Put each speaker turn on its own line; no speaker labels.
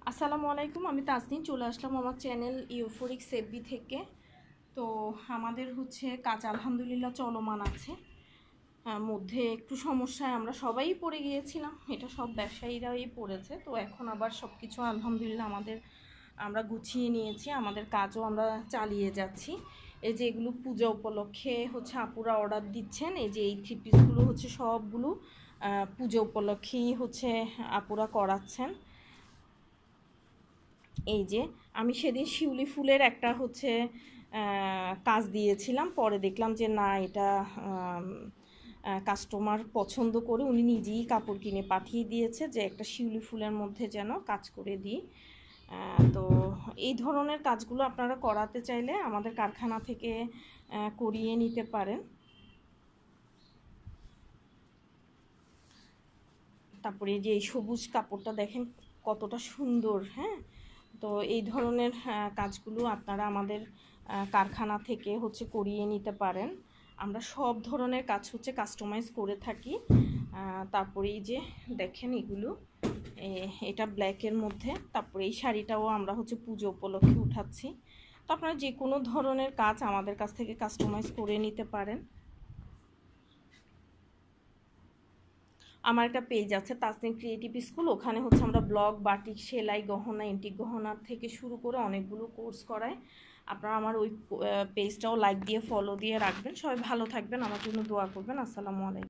আসসালামু আলাইকুম, আমি তাসনিম চলে আসলাম আমার চ্যানেল ইউফোরিক সেভবি থেকে। তো আমাদের কাজ আলহামদুলিল্লাহ চলমান আছে। মধ্যে একটু সমস্যায় আমরা সবাই পড়ে গিয়েছিলাম, এটা সব ব্যবসায়ীরাই পড়েছে। তো এখন আবার সব কিছু আলহামদুলিল্লাহ আমরা গুছিয়ে নিয়েছি, আমাদের কাজও আমরা চালিয়ে যাচ্ছি। এই যে এগুলো পূজা উপলক্ষে আপুরা অর্ডার দিচ্ছেন। এই যে এই থ্রি পিসগুলো সবগুলো পূজা উপলক্ষেই আপুরা করাচ্ছেন। এই যে আমি সেদিন শিউলি ফুলের একটা কাজ দিয়েছিলাম, পরে দেখলাম যে না, এটা কাস্টমার পছন্দ করে উনি নিজেই কাপড় কিনে পাঠিয়ে দিয়েছে যে একটা শিউলি ফুলের মধ্যে যেন কাজ করে দিই। তো এই ধরনের কাজগুলো আপনারা করাতে চাইলে আমাদের কারখানা থেকে করিয়ে নিতে পারেন। তারপরে যে এই সবুজ কাপড়টা দেখেন কতটা সুন্দর। হ্যাঁ, তো এই ধরনের কাজগুলো আপনারা আমাদের কারখানা থেকে করিয়ে নিতে পারেন। আমরা সব ধরনের কাজ কাস্টমাইজ করে থাকি। তারপরে এই যে দেখেন এগুলো, এটা ব্ল্যাকের মধ্যে। তারপরে এই শাড়িটাও আমরা পুজো উপলক্ষে উঠাচ্ছি। তো আপনারা যে কোনো ধরনের কাজ আমাদের কাছ থেকে কাস্টমাইজ করে নিতে পারেন। আমার একটা পেজ আছে তাসনিম ক্রিয়েটিভ স্কুল, ওখানে আমরা ব্লগ, বাটিক, সেলাই, গহনা, এন্টিক গহনা থেকে শুরু করে অনেকগুলো কোর্স করাই। আপনারা আমার ওই পেজটাও লাইক দিয়ে ফলো দিয়ে রাখবেন। সবাই ভালো থাকবেন, আমার জন্য দোয়া করবেন। আসসালামু আলাইকুম।